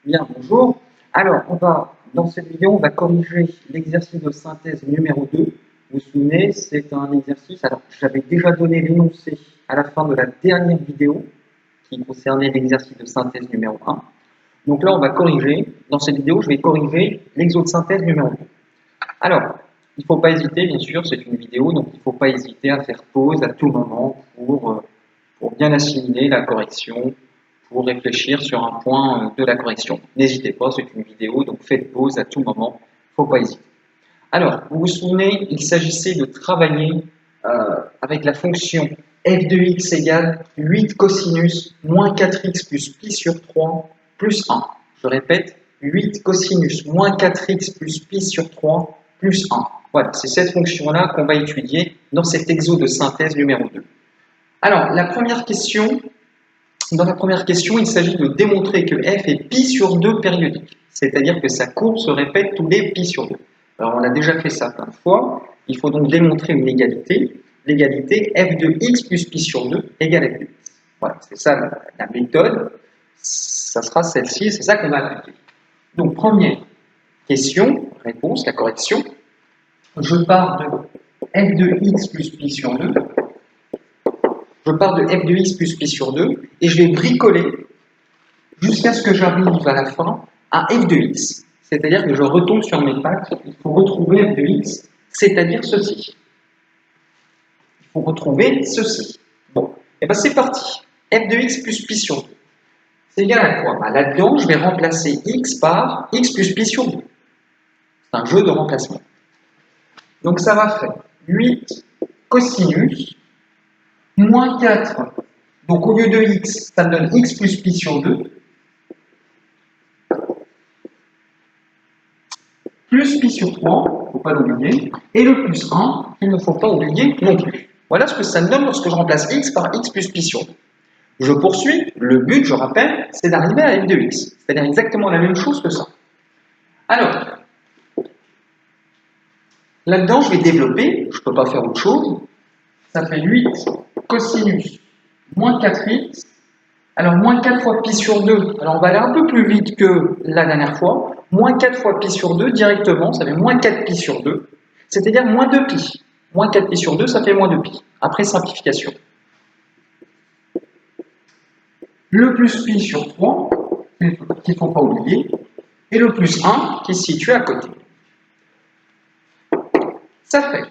Bien, bonjour. Alors, dans cette vidéo, on va corriger l'exercice de synthèse numéro 2. Vous vous souvenez, c'est un exercice, alors j'avais déjà donné l'énoncé à la fin de la dernière vidéo qui concernait l'exercice de synthèse numéro 1. Donc là, on va corriger, dans cette vidéo, je vais corriger l'exo de synthèse numéro 2. Alors, il ne faut pas hésiter, bien sûr, c'est une vidéo, donc il ne faut pas hésiter à faire pause à tout moment pour bien assimiler la correction, pour réfléchir sur un point de la correction. N'hésitez pas, c'est une vidéo, donc faites pause à tout moment, il ne faut pas hésiter. Alors, vous vous souvenez, il s'agissait de travailler avec la fonction f de x égale 8 cosinus moins 4x plus pi sur 3 plus 1. Je répète, 8 cosinus moins 4x plus pi sur 3 plus 1. Voilà, c'est cette fonction-là qu'on va étudier dans cet exo de synthèse numéro 2. Alors, dans la première question, il s'agit de démontrer que f est pi sur 2 périodique, c'est-à-dire que sa courbe se répète tous les pi sur 2. Alors, on a déjà fait ça plein de fois, il faut donc démontrer une égalité, l'égalité f de x plus pi sur 2 égale f de x. Voilà, c'est ça la méthode, ça sera celle-ci, c'est ça qu'on va appliquer. Donc, première question, réponse, la correction, je pars de f de x plus pi sur 2, je pars de f de x plus pi sur 2 et je vais bricoler jusqu'à ce que j'arrive à la fin à f de x. C'est-à-dire que je retombe sur mes pattes, il faut retrouver f de x, c'est-à-dire ceci. Il faut retrouver ceci. Bon, et bien c'est parti. f de x plus pi sur 2. C'est égal à quoi? Là-dedans, je vais remplacer x par x plus pi sur 2. C'est un jeu de remplacement. Donc ça va faire 8 cosinus moins 4. Donc au lieu de x, ça me donne x plus pi sur 2. Plus pi sur 3, il ne faut pas l'oublier, et le plus 1, il ne faut pas oublier non plus. Voilà ce que ça me donne lorsque je remplace x par x plus pi sur 2. Je poursuis, le but, je rappelle, c'est d'arriver à f de x, c'est-à-dire exactement la même chose que ça. Alors, là-dedans, je vais développer, je ne peux pas faire autre chose, ça fait 8 cosinus moins 4x. Alors, moins 4 fois pi sur 2, alors on va aller un peu plus vite que la dernière fois. Moins 4 fois pi sur 2, directement, ça fait moins 4 pi sur 2, c'est-à-dire moins 2 pi. Moins 4 pi sur 2, ça fait moins 2 pi, après simplification. Le plus pi sur 3, qu'il ne faut pas oublier, et le plus 1 qui se situe à côté. Ça fait.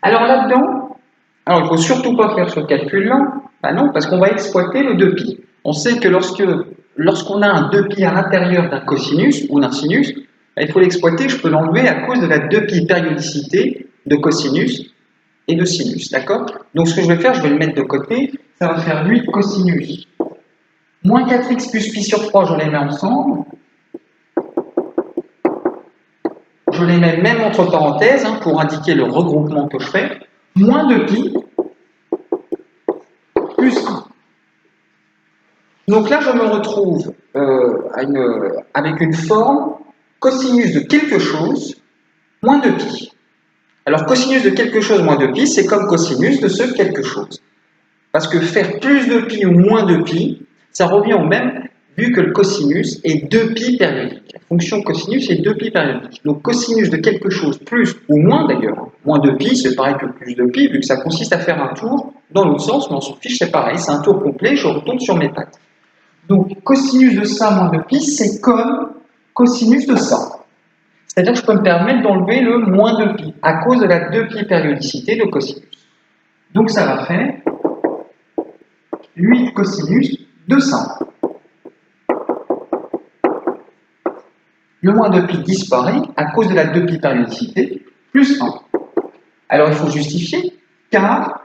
Alors là-dedans, il ne faut surtout pas faire ce calcul-là, non, parce qu'on va exploiter le 2pi. On sait que lorsqu'on a un 2pi à l'intérieur d'un cosinus ou d'un sinus, il faut l'exploiter, je peux l'enlever à cause de la 2pi périodicité de cosinus et de sinus, d'accord? Donc ce que je vais faire, je vais le mettre de côté, ça va faire 8 cosinus moins 4x plus pi sur 3, je les mets ensemble. Je les mets même entre parenthèses pour indiquer le regroupement que je fais, moins 2pi plus 1. Donc là, je me retrouve avec une forme cosinus de quelque chose moins 2pi. Alors, cosinus de quelque chose moins 2pi, c'est comme cosinus de ce quelque chose. Parce que faire plus de pi ou moins de pi, ça revient au même, vu que le cosinus est 2pi périodique. La fonction cosinus est 2pi périodique. Donc, cosinus de quelque chose plus ou moins d'ailleurs, moins de pi, c'est pareil que plus de pi, vu que ça consiste à faire un tour dans l'autre sens, mais on s'en fiche, c'est pareil, c'est un tour complet, je retombe sur mes pattes. Donc, cosinus de ça moins de pi, c'est comme cosinus de ça. C'est-à-dire que je peux me permettre d'enlever le moins de pi, à cause de la 2pi périodicité de cosinus. Donc, ça va faire 8 cosinus de ça. Le moins de pi disparaît à cause de la 2pi périodicité, plus 1. Alors, il faut justifier, car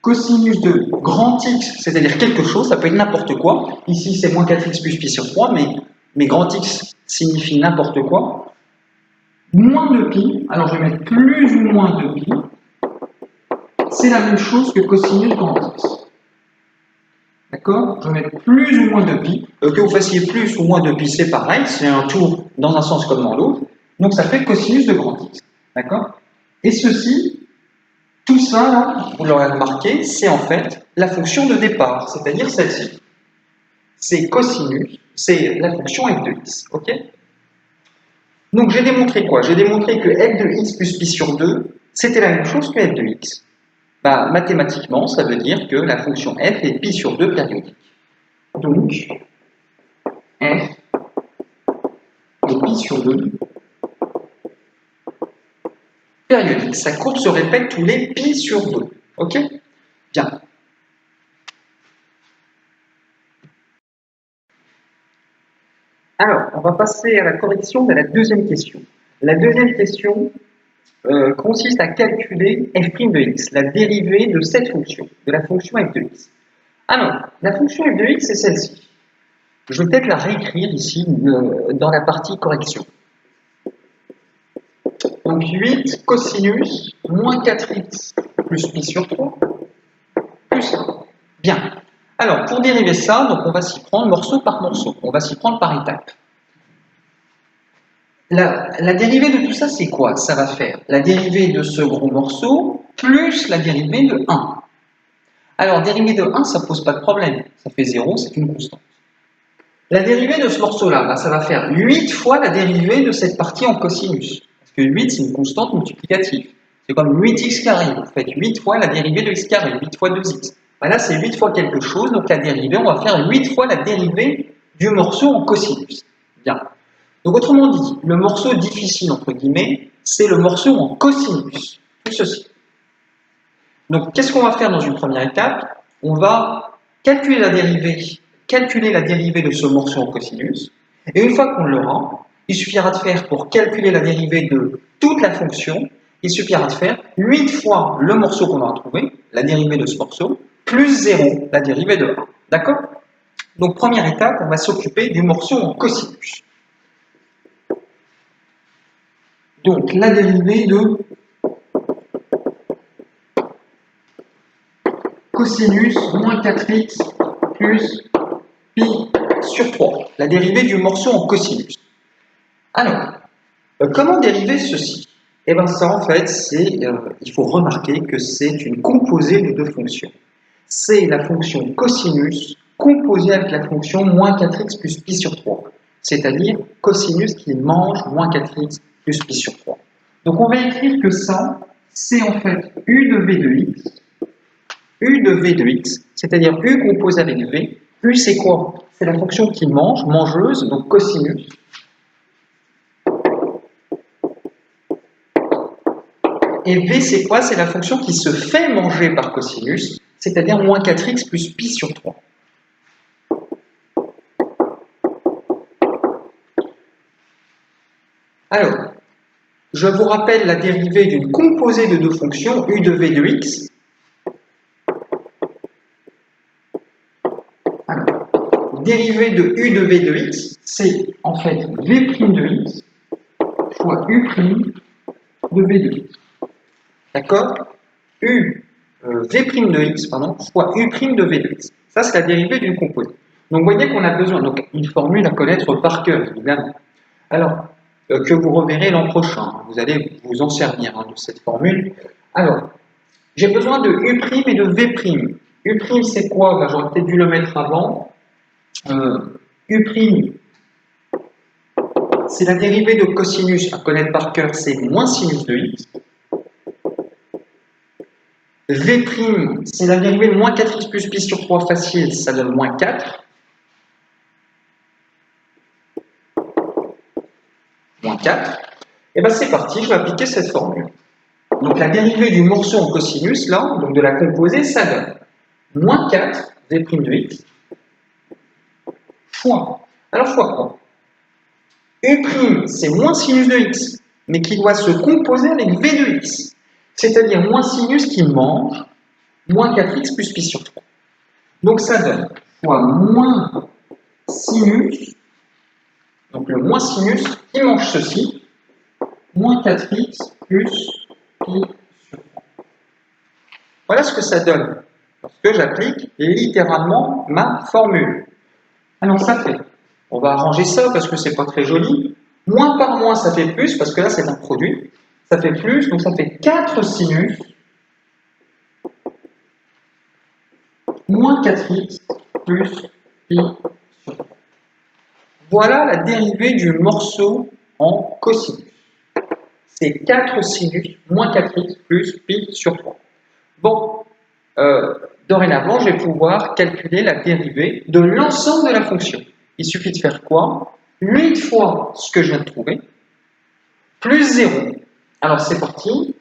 cosinus de grand x, c'est-à-dire quelque chose, ça peut être n'importe quoi. Ici, c'est moins 4x plus pi sur 3, mais grand x signifie n'importe quoi. Moins de pi, alors je vais mettre plus ou moins de pi, c'est la même chose que cosinus grand x. D'accord? Je vais mettre plus ou moins de pi. Que vous fassiez plus ou moins de pi, c'est pareil, c'est un tour dans un sens comme dans l'autre. Donc ça fait cosinus de grand x. D'accord? Et ceci, tout ça, là, vous l'aurez remarqué, c'est en fait la fonction de départ, c'est-à-dire celle-ci. c'est cosinus, c'est la fonction f de x, ok? Donc j'ai démontré quoi? J'ai démontré que f de x plus pi sur 2, c'était la même chose que f de x. Bah, mathématiquement, ça veut dire que la fonction f est pi sur 2 périodique. Donc, f est pi sur 2 périodique. Sa courbe se répète tous les pi sur 2. Ok? Bien. Alors, on va passer à la correction de la deuxième question. La deuxième question consiste à calculer f' de x, la dérivée de cette fonction, de la fonction f de x. Alors, la fonction f de x, c'est celle-ci. Je vais peut-être la réécrire ici dans la partie correction. Donc 8 cosinus moins 4x plus pi sur 3 plus 1. Bien. Alors, pour dériver ça, donc on va s'y prendre morceau par morceau. On va s'y prendre par étapes. La dérivée de tout ça, c'est quoi? Ça va faire la dérivée de ce gros morceau plus la dérivée de 1. Alors, dérivée de 1, ça ne pose pas de problème. Ça fait 0, c'est une constante. La dérivée de ce morceau-là, bah, ça va faire 8 fois la dérivée de cette partie en cosinus. Parce que 8, c'est une constante multiplicative. C'est comme 8x carré. Vous faites 8 fois la dérivée de x carré, 8 fois 2x. Bah là, c'est 8 fois quelque chose, donc la dérivée, on va faire 8 fois la dérivée du morceau en cosinus. Bien. Donc, autrement dit, le morceau difficile, entre guillemets, c'est le morceau en cosinus. Tout ceci. Donc, qu'est-ce qu'on va faire dans une première étape? On va calculer la dérivée de ce morceau en cosinus. Et une fois qu'on l'aura, il suffira de faire, pour calculer la dérivée de toute la fonction, il suffira de faire 8 fois le morceau qu'on aura trouvé, la dérivée de ce morceau, plus 0, la dérivée de 1. D'accord? Donc, première étape, on va s'occuper du morceau en cosinus. Donc, la dérivée de cosinus moins 4x plus pi sur 3. La dérivée du morceau en cosinus. Alors, comment dériver ceci? Eh bien, ça, en fait, il faut remarquer que c'est une composée de deux fonctions. C'est la fonction cosinus composée avec la fonction moins 4x plus pi sur 3. C'est-à-dire cosinus qui mange moins 4x plus pi sur 3. Donc, on va écrire que ça, c'est en fait u de v de x. U de v de x, c'est-à dire u composé avec v. U, c'est quoi? C'est la fonction qui mange, mangeuse, donc cosinus. Et v, c'est quoi? C'est la fonction qui se fait manger par cosinus, c'est-à-dire moins 4x plus pi sur 3. Alors, je vous rappelle la dérivée d'une composée de deux fonctions, u de v de x. Alors, dérivée de u de v de x, c'est en fait v' de x fois u' de v de x. D'accord? U v' de x, pardon, fois u' de v de x. Ça, c'est la dérivée d'une composée. Donc, vous voyez qu'on a besoin, donc une formule à connaître par cœur, évidemment. Alors, que vous reverrez l'an prochain. Vous allez vous en servir de cette formule. Alors, j'ai besoin de u' et de v'. U', c'est quoi? Ben, j'aurais peut-être dû le mettre avant. U', c'est la dérivée de cosinus à connaître par cœur, c'est moins sinus de x. V', c'est la dérivée de moins 4x plus pi sur 3 facile, ça donne moins 4. Moins 4. Et bien c'est parti, je vais appliquer cette formule. Donc la dérivée du morceau en cosinus, là, donc de la composée, ça donne moins 4 v' de x fois. Alors fois quoi? U', c'est moins sinus de x, mais qui doit se composer avec v de x. C'est-à-dire moins sinus qui mange moins 4x plus pi sur 3. Donc ça donne fois moins sinus, donc le moins sinus qui mange ceci, moins 4x plus pi sur 3. Voilà ce que ça donne lorsque j'applique littéralement ma formule. Alors ça fait, on va arranger ça parce que c'est pas très joli, moins par moins ça fait plus, parce que là c'est un produit, ça fait plus, donc ça fait 4 sinus moins 4x plus pi Voilà la dérivée du morceau en cosinus. C'est 4 sinus moins 4x plus pi sur 3. Bon, dorénavant, je vais pouvoir calculer la dérivée de l'ensemble de la fonction. Il suffit de faire quoi? 8 fois ce que je viens de trouver, plus 0. Alors, c'est parti.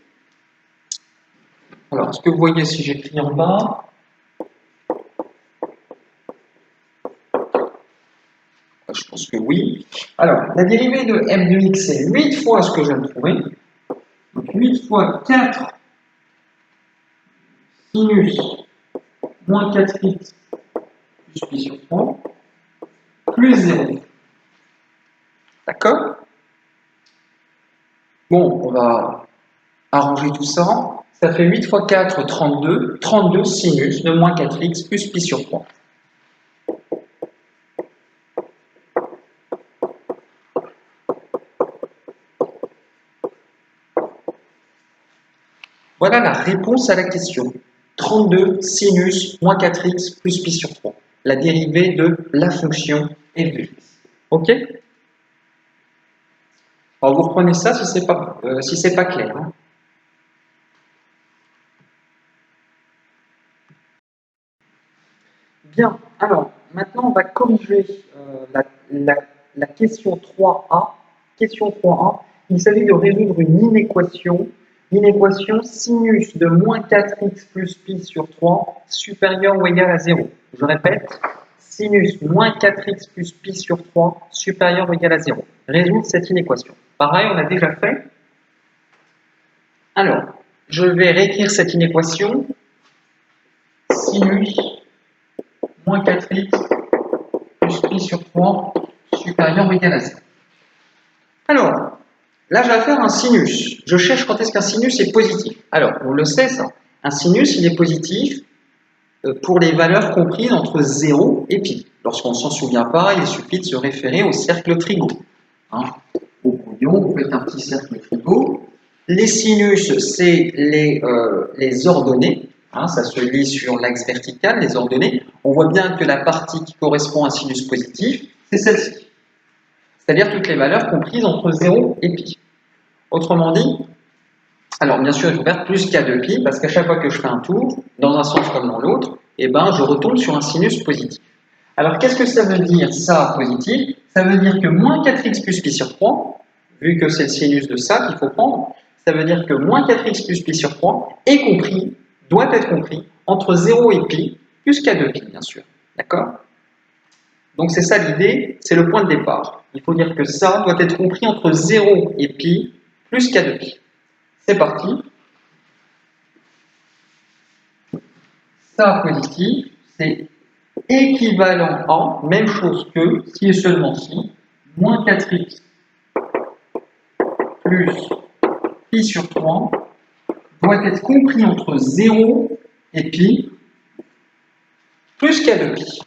Alors, est-ce que vous voyez si j'écris en bas? Je pense que oui. Alors, la dérivée de f de x, c'est 8 fois ce que je viens de trouver. Donc, 8 fois 4 sinus moins 4x plus pi sur 3 plus 0. D'accord? Bon, on va arranger tout ça. Ça fait 8 fois 4, 32. 32 sinus de moins 4x plus pi sur 3. Voilà la réponse à la question. 32 sinus moins 4x plus pi sur 3. La dérivée de la fonction f de x. OK? Alors vous reprenez ça si c'est pas clair. Hein. Bien, alors maintenant on va corriger la question 3a. Question 3a, il s'agit de résoudre une inéquation sinus de moins 4x plus pi sur 3 supérieur ou égal à 0. Je répète, sinus moins 4x plus pi sur 3 supérieur ou égal à 0. Résoudre cette inéquation. Pareil, on l'a déjà fait. Alors, je vais réécrire cette inéquation. Sinus moins 4x plus pi sur 3 supérieur ou égal à 0. Alors, là, je vais faire un sinus. Je cherche quand est-ce qu'un sinus est positif. Alors, on le sait ça. Un sinus, il est positif pour les valeurs comprises entre 0 et pi. Lorsqu'on ne s'en souvient pas, il suffit de se référer au cercle trigo. Hein. Au brouillon, vous faites un petit cercle trigo. Les sinus, c'est les ordonnées. Hein, ça se lit sur l'axe vertical, les ordonnées. On voit bien que la partie qui correspond à un sinus positif, c'est celle-ci. C'est-à-dire toutes les valeurs comprises entre 0 et pi. Autrement dit, alors bien sûr, il faut faire plus k de pi, parce qu'à chaque fois que je fais un tour, dans un sens comme dans l'autre, eh ben, je retombe sur un sinus positif. Alors qu'est-ce que ça veut dire, ça, positif? Ça veut dire que moins 4x plus pi sur 3, vu que c'est le sinus de ça qu'il faut prendre, ça veut dire que moins 4x plus pi sur 3 est compris, doit être compris, entre 0 et pi, plus k de pi, bien sûr. D'accord? Donc c'est ça l'idée, c'est le point de départ. Il faut dire que ça doit être compris entre 0 et pi, plus k de pi. C'est parti. Ça positif, c'est équivalent à, même chose que, si et seulement si, moins 4x plus pi sur 3 doit être compris entre 0 et pi, plus k de pi.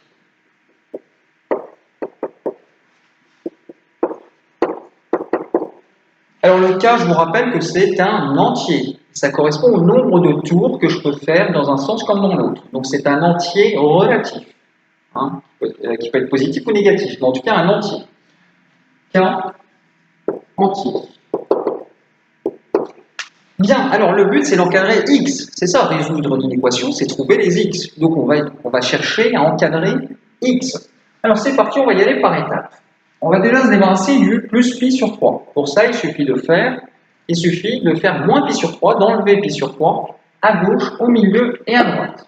Alors le cas, je vous rappelle que c'est un entier. Ça correspond au nombre de tours que je peux faire dans un sens comme dans l'autre. Donc c'est un entier relatif, hein, qui peut être positif ou négatif, mais en tout cas un entier. Cas entier. Bien, alors le but c'est d'encadrer x. C'est ça, résoudre une équation, c'est trouver les x. Donc on va chercher à encadrer x. Alors c'est parti, on va y aller par étapes. On va déjà se débarrasser du plus pi sur 3. Pour ça, il suffit de faire moins pi sur 3, d'enlever pi sur 3 à gauche, au milieu et à droite.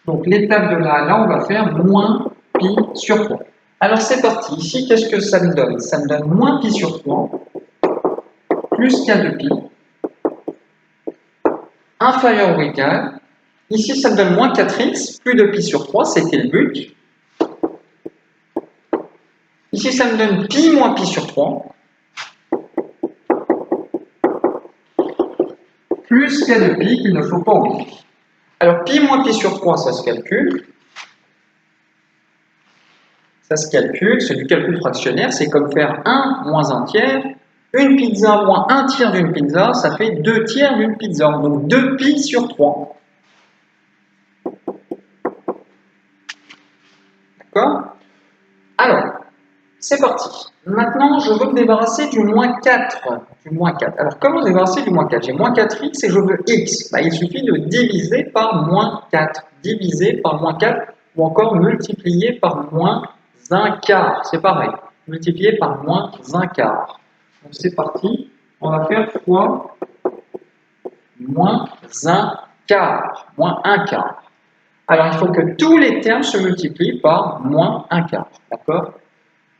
Donc l'étape de là, on va faire moins pi sur 3. Alors c'est parti. Ici, qu'est-ce que ça me donne? Ça me donne moins pi sur 3 plus k de pi inférieur ou égal. Ici, ça me donne moins 4x, plus de pi sur 3, c'était le but. Ici, ça me donne pi moins pi sur 3. Plus k de pi qu'il ne faut pas oublier. Alors, pi moins pi sur 3, ça se calcule. Ça se calcule, c'est du calcul fractionnaire, c'est comme faire 1 moins 1 tiers. Une pizza moins 1 tiers d'une pizza, ça fait 2 tiers d'une pizza. Donc 2 pi sur 3. D'accord? Alors, C'est parti. Maintenant, je veux me débarrasser du moins 4. Du moins 4. Alors, comment se débarrasser du moins 4? J'ai moins 4x et je veux x. Bah, il suffit de diviser par moins 4. Diviser par moins 4 ou encore multiplier par moins 1 quart. C'est pareil. Multiplier par moins 1 quart. Donc, c'est parti. On va faire fois moins 1 quart. Moins 1 quart. Alors, il faut que tous les termes se multiplient par moins 1 quart. D'accord?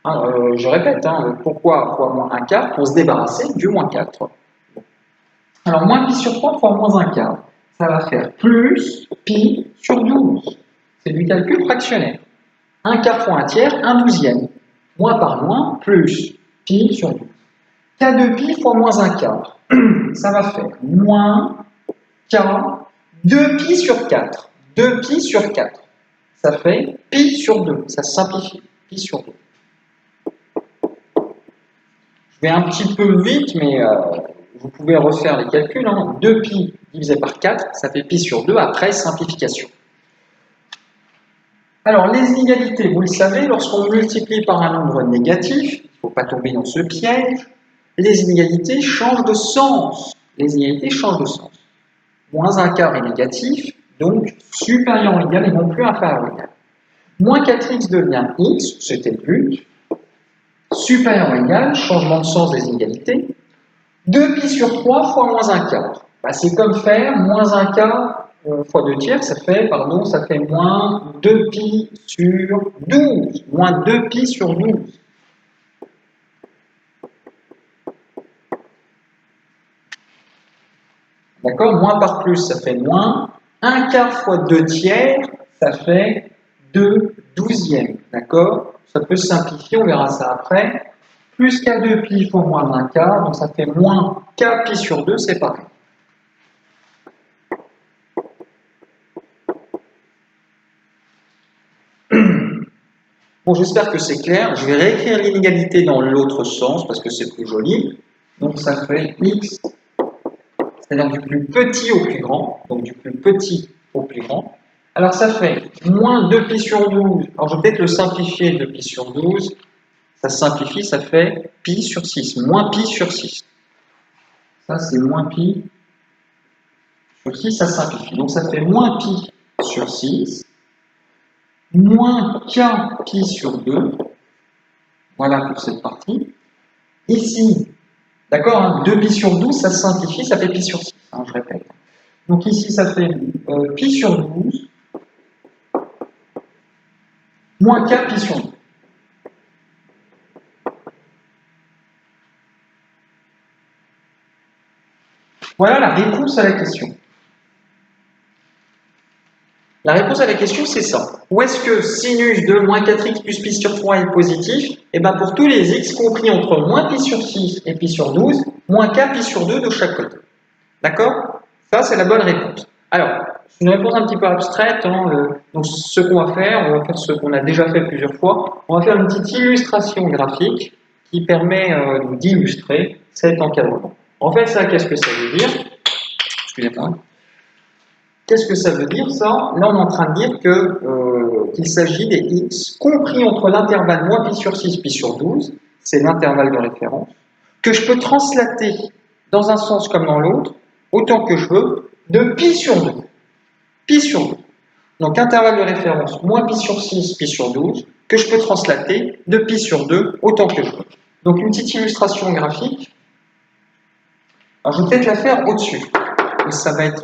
Je répète, pourquoi fois moins 1 quart? Pour se débarrasser du moins 4. Alors, moins pi sur 3 fois moins 1 quart. Ça va faire plus pi sur 12. C'est du calcul fractionnaire. 1 quart fois 1 tiers, 1 douzième. Moins par moins, plus pi sur 12. K de pi fois moins 1 quart. Ça va faire moins K 2 pi sur 4. 2 pi sur 4. Ça fait pi sur 2. Ça simplifie. Pi sur 2. Je vais un petit peu vite, mais vous pouvez refaire les calculs. 2pi divisé par 4, ça fait pi sur 2 après simplification. Alors, les inégalités, vous le savez, lorsqu'on multiplie par un nombre négatif, il ne faut pas tomber dans ce piège, les inégalités changent de sens. Les inégalités changent de sens. Moins 1 quart est négatif, donc supérieur ou égal et non plus inférieur ou égal. Moins 4x devient x, c'était le but. Supérieur ou égal, changement de sens des inégalités. 2pi sur 3 fois moins 1 quart. Bah, c'est comme faire moins 1 quart fois 2 tiers, ça fait moins 2pi sur 12. Moins 2pi sur 12. D'accord? Moins par plus, ça fait moins. 1 quart fois 2 tiers, ça fait 2 douzièmes. D'accord? Ça peut se simplifier, on verra ça après. Plus K2pi fois moins 1 quart, donc ça fait moins Kpi sur 2, c'est pareil. Bon, j'espère que c'est clair. Je vais réécrire l'inégalité dans l'autre sens parce que c'est plus joli. Donc ça fait x, c'est-à-dire du plus petit au plus grand, donc du plus petit au plus grand. Alors ça fait moins 2pi sur 12. Alors je vais peut-être le simplifier, 2pi sur 12. Ça simplifie, ça fait pi sur 6, moins pi sur 6. Ça, c'est moins pi sur 6, ça simplifie. Donc, ça fait moins pi sur 6, moins k pi sur 2. Voilà pour cette partie. Ici, d'accord, 2 pi sur 12, ça simplifie, ça fait pi sur 6, je répète. Donc ici, ça fait pi sur 12, moins k pi sur 2. Voilà la réponse à la question. La réponse à la question, c'est ça. Où est-ce que sinus de moins 4x plus pi sur 3 est positif? Et bien pour tous les x compris entre moins pi sur 6 et pi sur 12, moins k pi sur 2 de chaque côté. D'accord? Ça, c'est la bonne réponse. Alors, c'est une réponse un petit peu abstraite. Donc, ce qu'on va faire, on va faire ce qu'on a déjà fait plusieurs fois. On va faire une petite illustration graphique qui permet d'illustrer cet encadrement. En fait, ça, qu'est-ce que ça veut dire? Excusez-moi. Qu'est-ce que ça veut dire, ça? Là, on est en train de dire qu'il s'agit des x compris entre l'intervalle moins pi sur 6, pi sur 12, c'est l'intervalle de référence, que je peux translater dans un sens comme dans l'autre, autant que je veux, de pi sur 2. Pi sur 2. Donc, intervalle de référence moins pi sur 6, pi sur 12, que je peux translater de pi sur 2, autant que je veux. Donc, une petite illustration graphique. Alors, je vais peut-être la faire au-dessus. Ça va être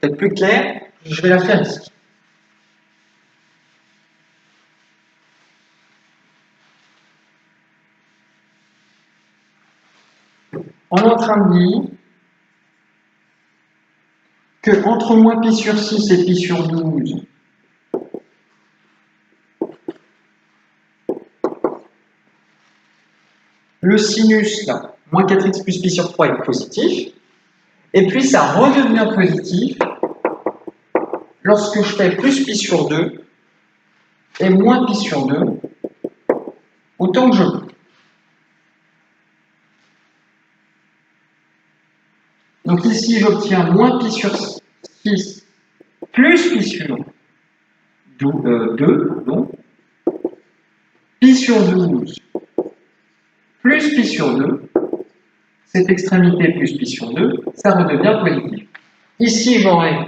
peut-être plus clair. Je vais la faire ici. On est en train de dire que entre moins pi sur 6 et pi sur 12, le sinus, là, moins 4x plus pi sur 3 est positif. Et puis ça redevient positif lorsque je fais plus pi sur 2 et moins pi sur 2, autant que je veux. Donc ici, j'obtiens moins pi sur 6 plus pi sur 2, pardon. Pi sur 12 plus pi sur 2, cette extrémité plus pi sur 2, ça redevient positif. Ici, j'aurai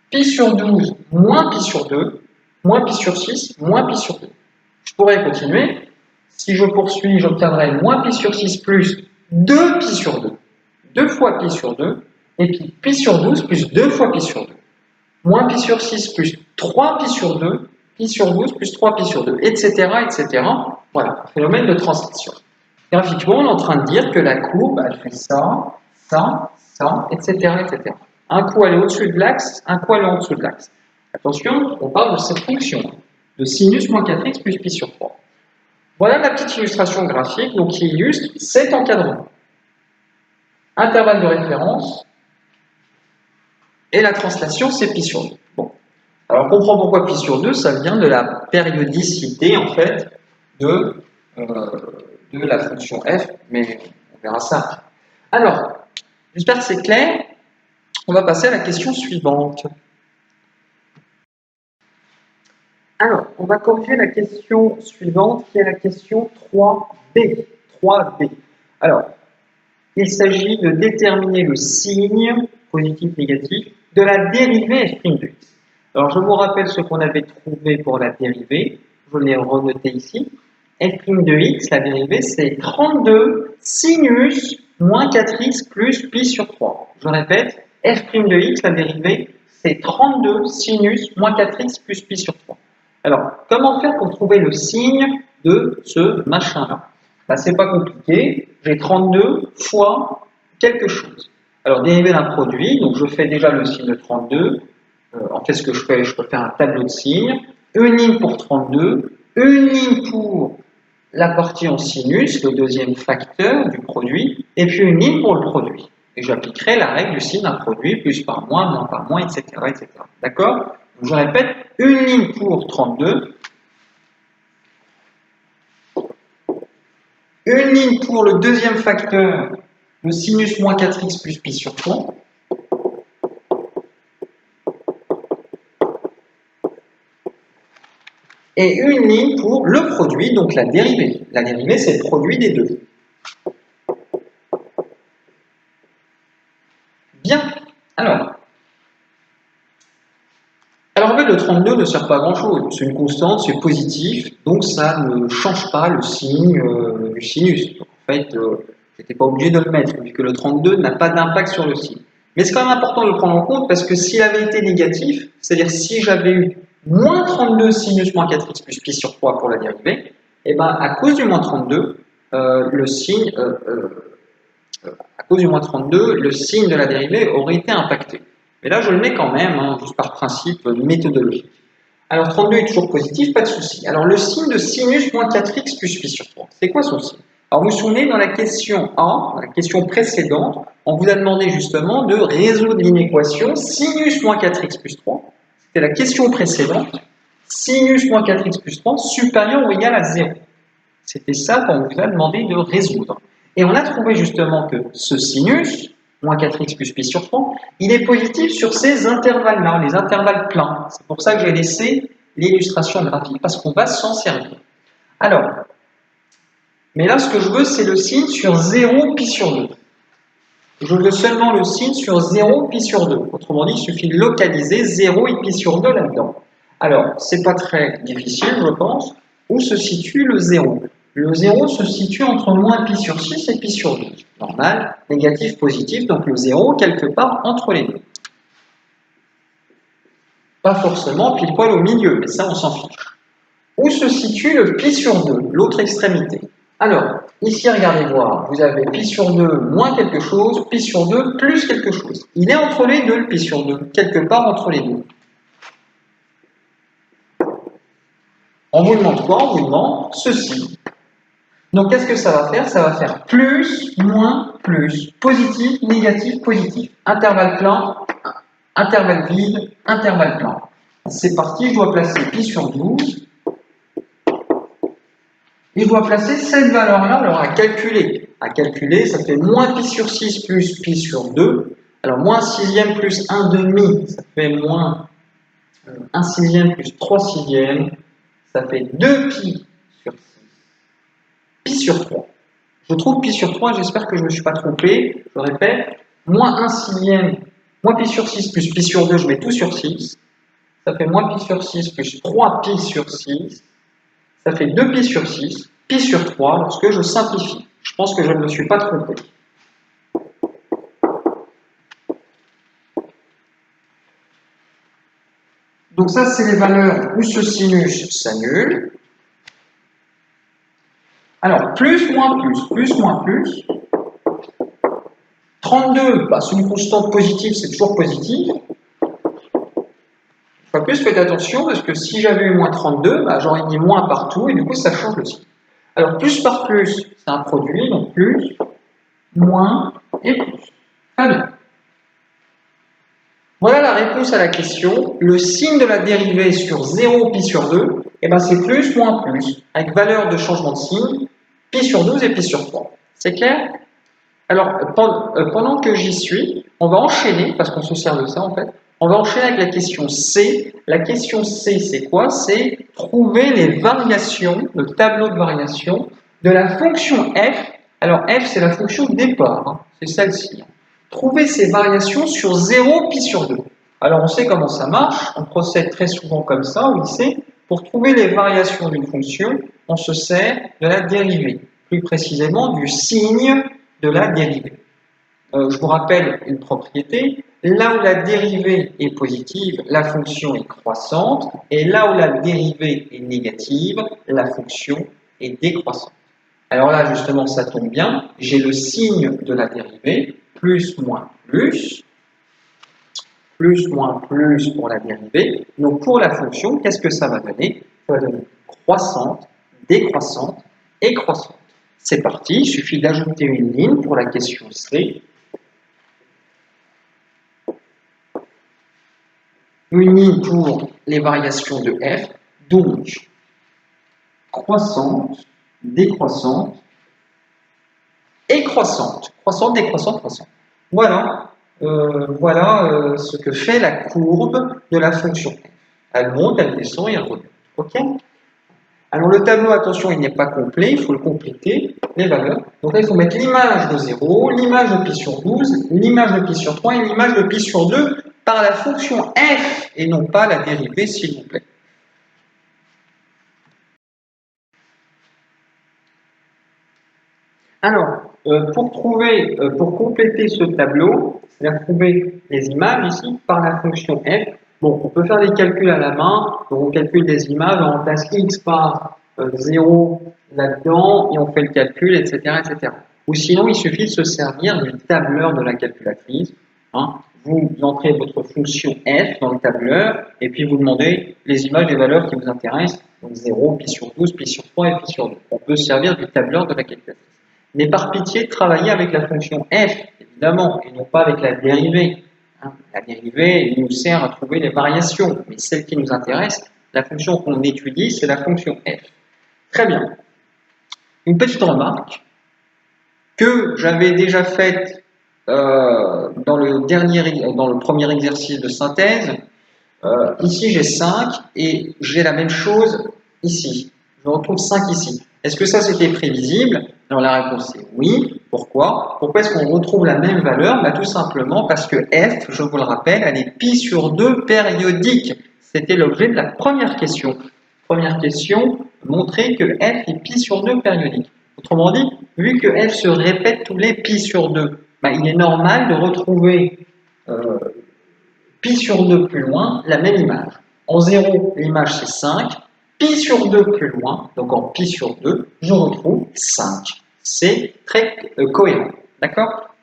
pi sur 12 moins pi sur 2, moins pi sur 6, moins pi sur 2. Je pourrais continuer. Si je poursuis, j'obtiendrai moins pi sur 6 plus 2 pi sur 2. 2 fois pi sur 2, et puis pi sur 12 plus 2 fois pi sur 2. Moins pi sur 6 plus 3 pi sur 2, pi sur 12 plus 3 pi sur 2, etc., etc. Voilà, phénomène de translation. Graphiquement, on est en train de dire que la courbe, elle fait ça, ça, ça, etc., etc. Un coup, elle est au-dessus de l'axe, un coup, elle est en dessous de l'axe. Attention, on parle de cette fonction, de sinus moins 4x plus pi sur 3. Voilà la petite illustration graphique donc, qui illustre cet encadrement. Intervalle de référence, et la translation, c'est pi sur 2. Bon. Alors, on comprend pourquoi pi sur 2, ça vient de la périodicité, en fait, de la fonction f, mais on verra ça. Alors, j'espère que c'est clair. On va passer à la question suivante. Alors, on va corriger la question suivante, qui est la question 3B. 3B. Alors, il s'agit de déterminer le signe, positif, négatif, de la dérivée f' de x. Alors, je vous rappelle ce qu'on avait trouvé pour la dérivée. Je l'ai renoté ici. F' de x, la dérivée, c'est 32 sinus moins 4x plus pi sur 3. Je répète, f' de x, la dérivée, c'est 32 sinus moins 4x plus pi sur 3. Alors, comment faire pour trouver le signe de ce machin-là? Ben, c'est pas compliqué. J'ai 32 fois quelque chose. Alors, dérivé d'un produit, donc je fais déjà le signe de 32. En fait, ce que je peux faire un tableau de signes. Une ligne pour 32, une ligne pour la partie en sinus, le deuxième facteur du produit, et puis une ligne pour le produit. Et j'appliquerai la règle du signe d'un produit, plus par moins, etc. etc. D'accord? Je répète, une ligne pour 32, une ligne pour le deuxième facteur, le sinus moins 4x plus pi sur 3, et une ligne pour le produit, donc la dérivée. La dérivée, c'est le produit des deux. Bien. Alors en fait, le 32 ne sert pas à grand-chose. C'est une constante, c'est positif, donc ça ne change pas le signe du sinus. Donc, en fait, je n'étais pas obligé de le mettre, puisque le 32 n'a pas d'impact sur le signe. Mais c'est quand même important de le prendre en compte, parce que s'il avait été négatif, c'est-à-dire si j'avais eu moins 32 sinus moins 4x plus pi sur 3 pour la dérivée, et ben à cause du moins 32, le signe de la dérivée aurait été impacté. Mais là, je le mets quand même, hein, juste par principe méthodologique. Alors, 32 est toujours positif, pas de souci. Alors, le signe de sinus moins 4x plus pi sur 3, c'est quoi son signe? Alors, vous vous souvenez, dans la question 1, la question précédente, on vous a demandé justement de résoudre l'inéquation sinus moins 4x plus 3. C'était la question précédente. Sinus moins 4x plus 3 supérieur ou égal à 0. C'était ça qu'on vous a demandé de résoudre. Et on a trouvé justement que ce sinus, moins 4x plus pi sur 3, il est positif sur ces intervalles-là, les intervalles pleins. C'est pour ça que j'ai laissé l'illustration graphique, parce qu'on va s'en servir. Alors, mais là, ce que je veux, c'est le signe sur 0 pi sur 2. Je veux seulement le signe sur 0 pi sur 2. Autrement dit, il suffit de localiser 0 et pi sur 2 là-dedans. Alors, c'est pas très difficile, je pense. Où se situe le 0? Le 0 se situe entre moins pi sur 6 et pi sur 2. Normal, négatif, positif, donc le 0 quelque part entre les deux. Pas forcément pile poil au milieu, mais ça on s'en fiche. Où se situe le pi sur 2, l'autre extrémité? Alors, ici regardez voir, vous avez pi sur 2 moins quelque chose, pi sur 2 plus quelque chose. Il est entre les deux le pi sur 2, quelque part entre les deux. On vous demande quoi? On vous demande ceci. Donc, qu'est-ce que ça va faire? Ça va faire plus, moins, plus, positif, négatif, positif. Intervalle plein, intervalle vide, intervalle plein. C'est parti, je dois placer pi sur 12. Et je dois placer cette valeur-là, alors à calculer. À calculer, ça fait moins pi sur 6 plus pi sur 2. Alors, moins 6e plus 1 demi, ça fait moins 1 6e plus 3 6e. Ça fait 2 pi sur 6 pi sur 3. Je trouve pi sur 3, j'espère que je ne me suis pas trompé. Je répète, moins 1 sixième, moins pi sur 6 plus pi sur 2, je mets tout sur 6. Ça fait moins pi sur 6 plus 3 pi sur 6. Ça fait 2 pi sur 6, pi sur 3 lorsque je simplifie. Je pense que je ne me suis pas trompé. Donc ça, c'est les valeurs où ce sinus s'annule. Alors, plus, moins, plus, moins, plus. 32, bah, c'est une constante positive, c'est toujours positif. Une fois plus, faites attention, parce que si j'avais eu moins 32, bah, j'aurais mis moins partout, et du coup, ça change le signe. Alors, plus par plus, c'est un produit, donc plus, moins et plus. Très bien. Voilà la réponse à la question. Le signe de la dérivée sur 0 pi sur 2, eh ben c'est plus, moins, plus, avec valeur de changement de signe, pi sur 12 et pi sur 3. C'est clair? Alors, pendant que j'y suis, on va enchaîner, parce qu'on se sert de ça en fait, on va enchaîner avec la question C. La question C, c'est quoi? C'est trouver les variations, le tableau de variation de la fonction f. Alors, f, c'est la fonction de départ, hein, c'est celle-ci. Trouver ces variations sur 0 pi sur 2. Alors, on sait comment ça marche, on procède très souvent comme ça au lycée. Pour trouver les variations d'une fonction, on se sert de la dérivée, plus précisément du signe de la dérivée. Je vous rappelle une propriété, là où la dérivée est positive, la fonction est croissante, et là où la dérivée est négative, la fonction est décroissante. Alors là, justement, ça tombe bien, j'ai le signe de la dérivée, plus, moins, plus moins, plus pour la dérivée. Donc pour la fonction, qu'est-ce que ça va donner? Ça va donner croissante, décroissante et croissante. C'est parti, il suffit d'ajouter une ligne pour la question C. Une ligne pour les variations de f, donc croissante, décroissante et croissante. Croissante, décroissante, croissante. Voilà, ce que fait la courbe de la fonction f. Elle monte, elle descend et elle revient. Ok? Alors le tableau, attention, il n'est pas complet, il faut le compléter, les valeurs. Donc là, il faut mettre l'image de 0, l'image de pi sur 12, l'image de pi sur 3 et l'image de pi sur 2 par la fonction f et non pas la dérivée, s'il vous plaît. Alors, pour compléter ce tableau, c'est-à-dire trouver les images ici par la fonction f. Bon, on peut faire des calculs à la main, donc on calcule des images, on remplace x par 0 là-dedans et on fait le calcul, etc., etc. Ou sinon, il suffit de se servir du tableur de la calculatrice. Hein. Vous entrez votre fonction f dans le tableur et puis vous demandez les images des valeurs qui vous intéressent, donc 0, pi sur 12, pi sur 3 et pi sur 2. On peut se servir du tableur de la calculatrice. Mais par pitié, travaillez avec la fonction f, évidemment, et non pas avec la dérivée. La dérivée nous sert à trouver les variations, mais celle qui nous intéresse, la fonction qu'on étudie, c'est la fonction f. Très bien. Une petite remarque que j'avais déjà faite dans le premier exercice de synthèse. Ici, j'ai 5 et j'ai la même chose ici. Je retrouve 5 ici. Est-ce que ça, c'était prévisible? Alors, la réponse est oui. Pourquoi? Pourquoi est-ce qu'on retrouve la même valeur? Tout simplement parce que f, je vous le rappelle, elle est pi sur 2 périodique. C'était l'objet de la première question. Première question, montrer que f est pi sur 2 périodique. Autrement dit, vu que f se répète tous les pi sur 2, il est normal de retrouver pi sur 2 plus loin, la même image. En 0, l'image c'est 5. Pi sur 2 plus loin, donc en pi sur 2, je retrouve 5. C'est très cohérent. D'accord?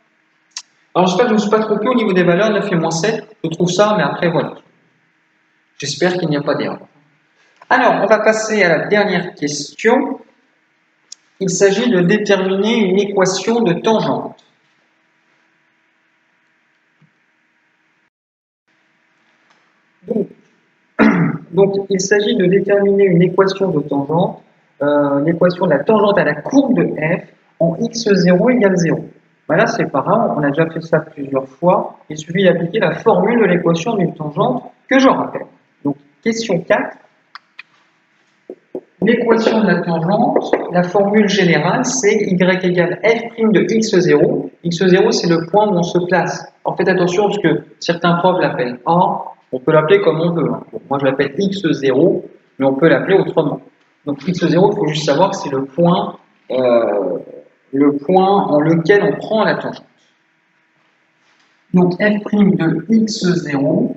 Alors, j'espère que je ne me suis pas trompé au niveau des valeurs 9 et moins 7. Je trouve ça, mais après, voilà. J'espère qu'il n'y a pas d'erreur. Alors, on va passer à la dernière question. Il s'agit de déterminer une équation de tangente. Donc, il s'agit de déterminer une équation de tangente, l'équation de la tangente à la courbe de f en x0 égale 0. Là, c'est pas grave, on a déjà fait ça plusieurs fois. Il suffit d'appliquer la formule de l'équation d'une tangente que je rappelle. Donc, question 4. l'équation de la tangente, la formule générale, c'est y égale f' de x0. x0, c'est le point où on se place. Alors faites attention parce que certains profs l'appellent A, on peut l'appeler comme on veut. Bon, moi, je l'appelle x0, mais on peut l'appeler autrement. Donc x0, il faut juste savoir que c'est le point en lequel on prend la tangente. Donc f' de x0,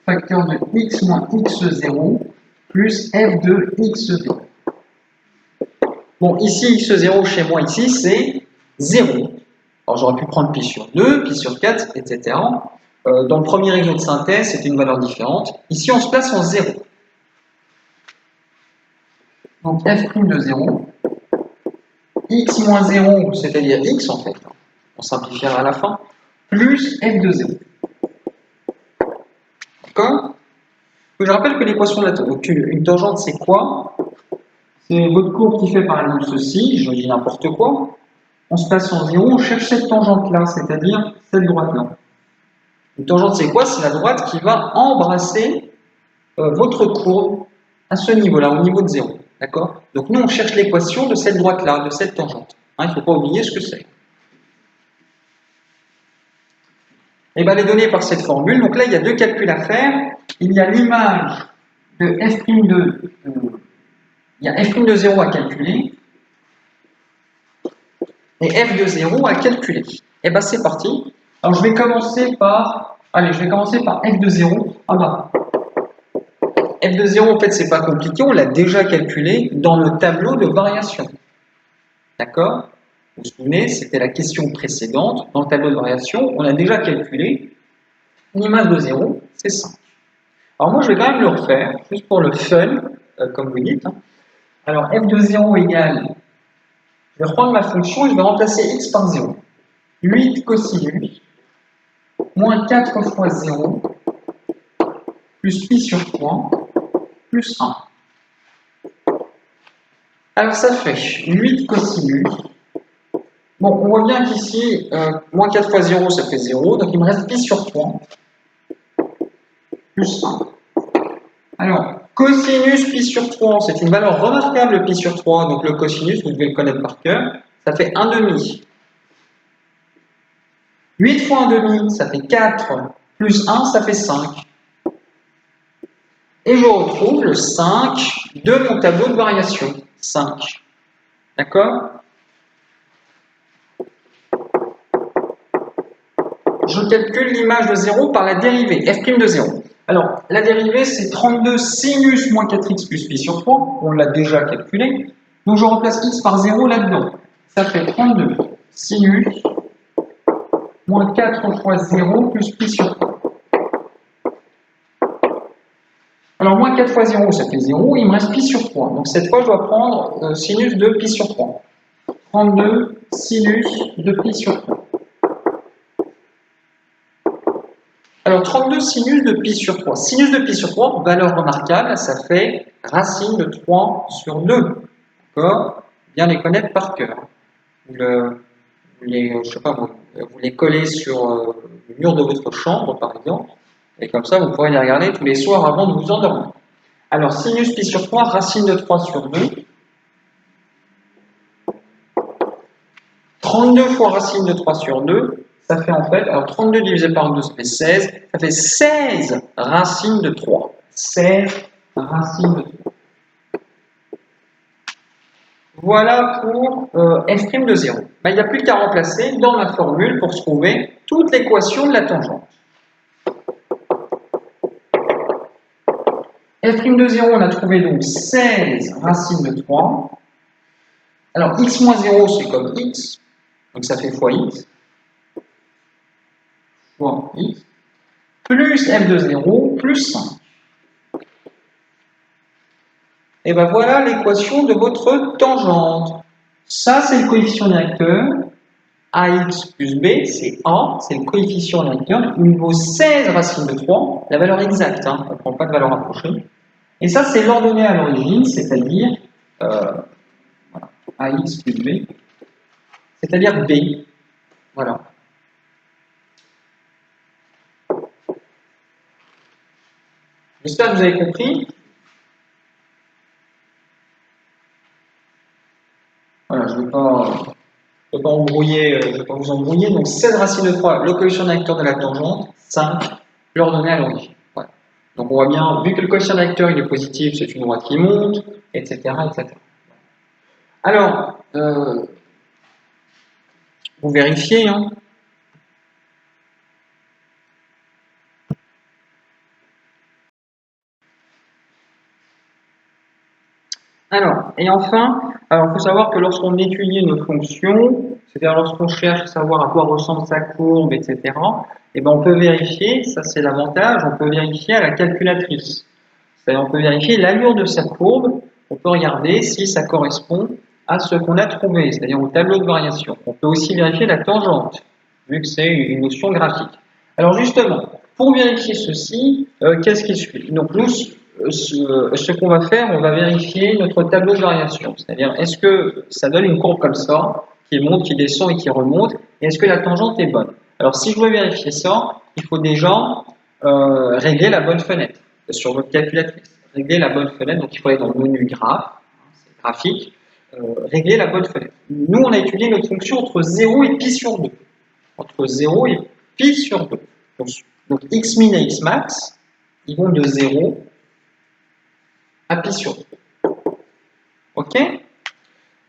facteur de x moins x0, plus f de x0. Bon, ici, x0 chez moi, ici, c'est 0. Alors, j'aurais pu prendre pi sur 2, pi sur 4, etc. Dans le premier exemple de synthèse, c'était une valeur différente. Ici, on se place en 0. Donc, f' de 0, x moins 0, c'est-à-dire x, en fait, on simplifiera à la fin, plus f de 0. D'accord? Je rappelle que l'équation de une tangente, c'est quoi? C'est votre courbe qui fait par exemple ceci, je dis n'importe quoi. On se place en 0, on cherche cette tangente-là, c'est-à-dire cette droite-là. Une tangente, c'est quoi? C'est la droite qui va embrasser votre courbe à ce niveau-là, au niveau de 0. D'accord? Donc nous, on cherche l'équation de cette droite-là, de cette tangente. Hein, il ne faut pas oublier ce que c'est. Et bien, les données par cette formule, donc là, il y a deux calculs à faire. Il y a l'image de f' il y a f' de 0 à calculer et f de 0 à calculer. Et bien, c'est parti. Alors, je vais commencer par f de 0. Ah bah, f de 0, en fait, c'est pas compliqué, on l'a déjà calculé dans le tableau de variation. D'accord? Vous vous souvenez, c'était la question précédente. Dans le tableau de variation, on a déjà calculé une image de 0, c'est 5. Alors moi, je vais quand même le refaire, juste pour le fun, comme vous dites. Alors, f de 0 égale, je vais reprendre ma fonction et je vais remplacer x par 0. 8 cosinus, moins 4 fois 0, plus pi sur 3, plus 1. Alors, ça fait 8 cosinus. Bon, on voit bien qu'ici, moins 4 fois 0, ça fait 0, donc il me reste pi sur 3, plus 1. Alors, cosinus pi sur 3, c'est une valeur remarquable, pi sur 3, donc le cosinus, vous devez le connaître par cœur, ça fait 1 demi. 8 fois 1 demi, ça fait 4, plus 1, ça fait 5. Et je retrouve le 5 de mon tableau de variation, 5. D'accord? Je calcule l'image de 0 par la dérivée, f' de 0. Alors, la dérivée, c'est 32 sinus moins 4x plus pi sur 3. On l'a déjà calculé. Donc, je remplace x par 0 là-dedans. Ça fait 32 sinus moins 4 fois 0 plus pi sur 3. Alors, moins 4 fois 0, ça fait 0. Il me reste pi sur 3. Donc, cette fois, je dois prendre sinus de pi sur 3. 32 sinus de pi sur 3. Alors, 32 sinus de pi sur 3. Sinus de pi sur 3, valeur remarquable, ça fait racine de 3 sur 2. D'accord? Bien les connaître par cœur. Vous les collez sur le mur de votre chambre, par exemple, et comme ça, vous pourrez les regarder tous les soirs avant de vous endormir. Alors, sinus pi sur 3, racine de 3 sur 2. 32 fois racine de 3 sur 2, ça fait en fait, alors 32 divisé par 2, ça fait 16, ça fait 16 racines de 3. 16 racines de 3. Voilà pour f' de 0. Ben, il n'y a plus qu'à remplacer dans ma formule pour trouver toute l'équation de la tangente. F' de 0, on a trouvé donc 16 racines de 3. Alors, x moins 0, c'est comme x, donc ça fait fois x. Fois x. Plus f de 0, plus 5. Et ben voilà l'équation de votre tangente. Ça, c'est le coefficient directeur. AX plus B, c'est A, c'est le coefficient directeur. Il vaut 16 racines de 3, la valeur exacte, hein, on ne prend pas de valeur approchée. Et ça, c'est l'ordonnée à l'origine, c'est-à-dire voilà, AX plus B, c'est-à-dire B. Voilà. J'espère que vous avez compris. voilà, je ne vais pas embrouiller, je vais pas vous embrouiller. Donc 16 racine de 3, le coefficient d'acteur de la tangente, 5, l'ordonnée à l'origine. Voilà. Donc on voit bien, vu que le coefficient d'acteur il est positif, c'est une droite qui monte, etc. etc. Alors, vous vérifiez, hein. Alors, et enfin, il faut savoir que lorsqu'on étudie une fonction, c'est-à-dire lorsqu'on cherche à savoir à quoi ressemble sa courbe, etc., eh ben on peut vérifier, ça c'est l'avantage, on peut vérifier à la calculatrice. C'est-à-dire on peut vérifier l'allure de sa courbe, on peut regarder si ça correspond à ce qu'on a trouvé, c'est-à-dire au tableau de variation. On peut aussi vérifier la tangente, vu que c'est une notion graphique. Alors justement, pour vérifier ceci, qu'est-ce qui suit? Donc nous, ce qu'on va faire, on va vérifier notre tableau de variation. C'est-à-dire, est-ce que ça donne une courbe comme ça, qui monte, qui descend et qui remonte, et est-ce que la tangente est bonne? Alors si je veux vérifier ça, il faut déjà régler la bonne fenêtre sur votre calculatrice. Régler la bonne fenêtre, donc il faut aller dans le menu graphe, c'est graphique, régler la bonne fenêtre. Nous, on a étudié notre fonction entre 0 et pi sur 2. Entre 0 et pi sur 2. Donc x min et x max, ils vont de 0 à pi sur 2. OK?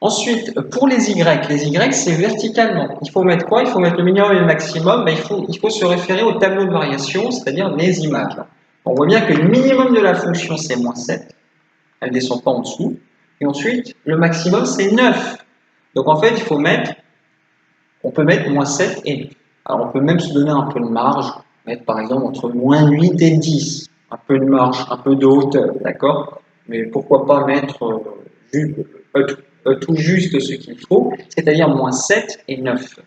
Ensuite, pour les y c'est verticalement. Il faut mettre quoi? Il faut mettre le minimum et le maximum. Ben, il faut se référer au tableau de variation, c'est-à-dire les images. On voit bien que le minimum de la fonction, c'est moins 7. Elle ne descend pas en dessous. Et ensuite, le maximum, c'est 9. Donc en fait, on peut mettre moins 7 et 9. Alors on peut même se donner un peu de marge, mettre par exemple entre moins 8 et 10. Un peu de marge, un peu de hauteur, d'accord? Mais pourquoi pas mettre tout juste ce qu'il faut, c'est-à-dire moins 7 et 9.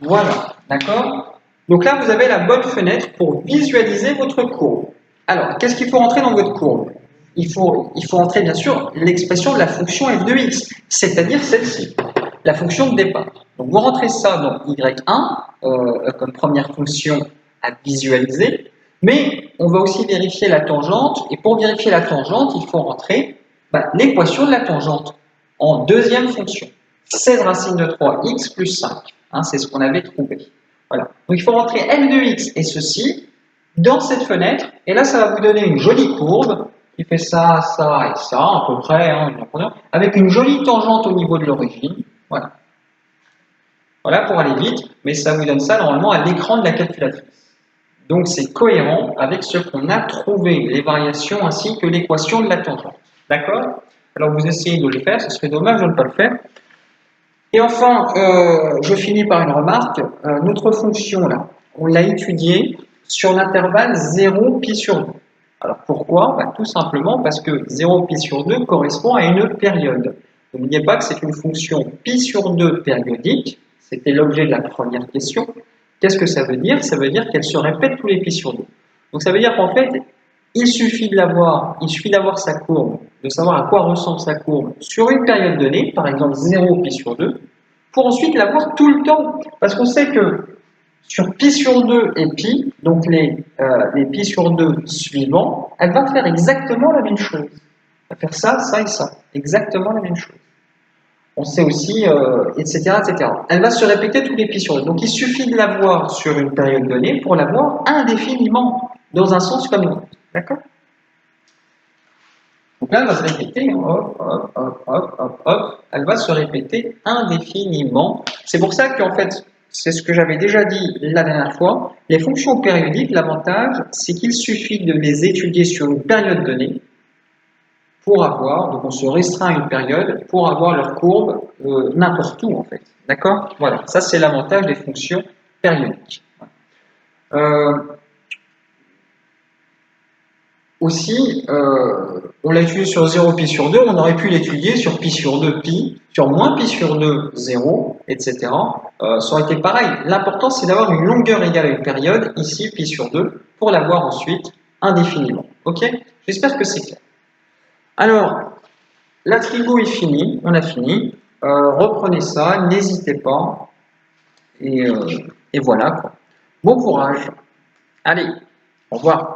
Voilà, d'accord? Donc là, vous avez la bonne fenêtre pour visualiser votre courbe. Alors, qu'est-ce qu'il faut rentrer dans votre courbe? Il faut entrer, bien sûr, l'expression de la fonction f de x, c'est-à-dire celle-ci, la fonction de départ. Donc, vous rentrez ça dans y1 comme première fonction à visualiser, mais on va aussi vérifier la tangente, et pour vérifier la tangente, il faut rentrer l'équation de la tangente en deuxième fonction. 16 racine de 3x plus 5, hein, c'est ce qu'on avait trouvé. Voilà. Donc, il faut rentrer f de x et ceci dans cette fenêtre, et là, ça va vous donner une jolie courbe qui fait ça, ça et ça, à peu près, hein, avec une jolie tangente au niveau de l'origine. Voilà. Voilà pour aller vite, mais ça vous donne ça normalement à l'écran de la calculatrice. Donc, c'est cohérent avec ce qu'on a trouvé, les variations ainsi que l'équation de la tangente. D'accord? Alors, vous essayez de le faire, ce serait dommage de ne pas le faire. Et enfin, je finis par une remarque. Notre fonction, là, on l'a étudiée sur l'intervalle 0 pi sur 2. Alors pourquoi? Tout simplement parce que 0 pi sur 2 correspond à une période. N'oubliez pas que c'est une fonction pi sur 2 périodique. C'était l'objet de la première question. Qu'est-ce que ça veut dire? Ça veut dire qu'elle se répète tous les pi sur 2. Donc ça veut dire qu'en fait, il suffit d'avoir sa courbe, de savoir à quoi ressemble sa courbe sur une période donnée, par exemple 0 pi sur 2, pour ensuite la voir tout le temps. Parce qu'on sait que sur pi sur 2 et pi, donc les pi sur 2 suivants, elle va faire exactement la même chose. Elle va faire ça, ça et ça. Exactement la même chose. On sait aussi, etc., etc. Elle va se répéter tous les pi sur 2. Donc il suffit de la voir sur une période donnée pour la voir indéfiniment, dans un sens comme l'autre. D'accord? Donc là, elle va se répéter, hop, hop, hop, hop, hop, hop, elle va se répéter indéfiniment. C'est pour ça qu'en fait, c'est ce que j'avais déjà dit la dernière fois, les fonctions périodiques, l'avantage, c'est qu'il suffit de les étudier sur une période donnée pour avoir, donc on se restreint à une période, pour avoir leur courbe n'importe où en fait. D'accord? Voilà, ça c'est l'avantage des fonctions périodiques. Aussi, on l'a étudié sur 0 pi sur 2, on aurait pu l'étudier sur pi sur 2 pi, sur moins pi sur 2, 0, etc. Ça aurait été pareil. L'important, c'est d'avoir une longueur égale à une période, ici pi sur 2, pour l'avoir ensuite indéfiniment. Ok? J'espère que c'est clair. Alors, la trigo est finie, on a fini. Reprenez ça, n'hésitez pas. Et voilà, quoi. Bon courage. Allez, au revoir.